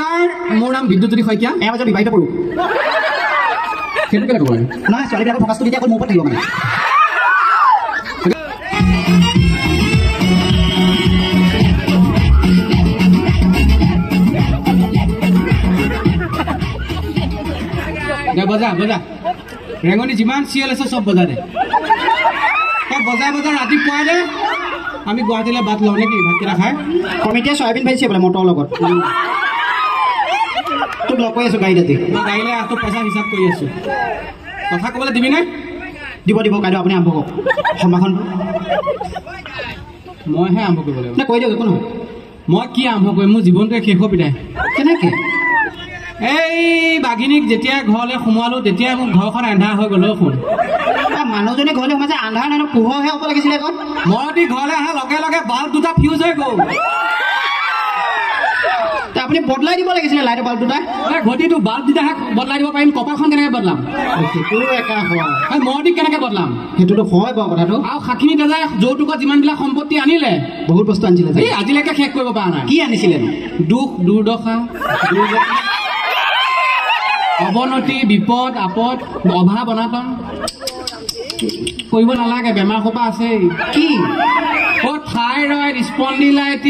নমস্কাৰ মোৰ নাম বিদ্যুৎজ্যোতি শইকীয়া এয়া মাজত বিবাহিত পুৰুষ সেইটো কেনেকৈ ক'ব নহয় ছোৱালীবিলাকৰ ফকাচটো তেতিয়া অকল মোৰ ওপৰত থাকিব মানে বজা বজা ৰেঙনি যিমান চিৰিয়েল আছে চব বজা দে তই বজাই বজাই ৰাতিপুৱাই দে আমি গুৱাহাটীলৈ বাট লওঁ নেকি ভাতকেইটা খাই কমিটিয়ে চয়াবিন ভাজিছে বোলে মটৰৰ লগত তোক লগ কৰি আছো গাড়ী ৰাতি মই গাড়ীলৈ তোক পইচা হিচাপ কৰি আছো কথা ক'বলৈ দিবিনে দিব দিব কাইলৈ আপুনি আৰম্ভ কৰক সম্ভাষণটো মইহে আৰম্ভ কৰিব লাগিব কৈ দিয়ক একো নহয় মই কি আৰম্ভ কৰিম মোৰ জীৱনটোৱে শেষ হৈ পিতাই কেনেকৈ এই বাঘিনীক যেতিয়া ঘৰলৈ সোমোৱালো তেতিয়া মোৰ ঘৰখন এন্ধাৰ হৈ গ'ল শুন মানুহজনী ঘৰলৈ সোমাইছে আন্ধাৰ নহয় পোহৰহে হ'ব লাগিছিলে আকৌ মই ঘৰলৈ অহাৰ লগে লগে বাল্ব দুটা ফিউজ হৈ গ'ল আপুনি বদলাই দিব লাগিছিলে লাইটৰ বাল্ব দুটা ঘটিটো বাল্ব দুটাহে বদলাই দিব পাৰিম কপালখন কেনেকৈ বদলাম সেইটো একা হয় মই কেনেকৈ বদলাম সেইটোতো হয় বাৰু কথাটো আৰু সাক্ষী দাদাই যৌতুকত যিমানবিলাক সম্পত্তি আনিলে বহুত বস্তু আনিছিলে এই আজিলৈকে শেষ কৰিব পৰা নাই কি আনিছিলে দুখ দুৰ্দশা অৱনতি বিপদ আপদ অভাৱ অনাটন কৰিব নালাগে বেমাৰ সোপা আছে কি থাইৰয়েড স্পন্ডিলাইটিছ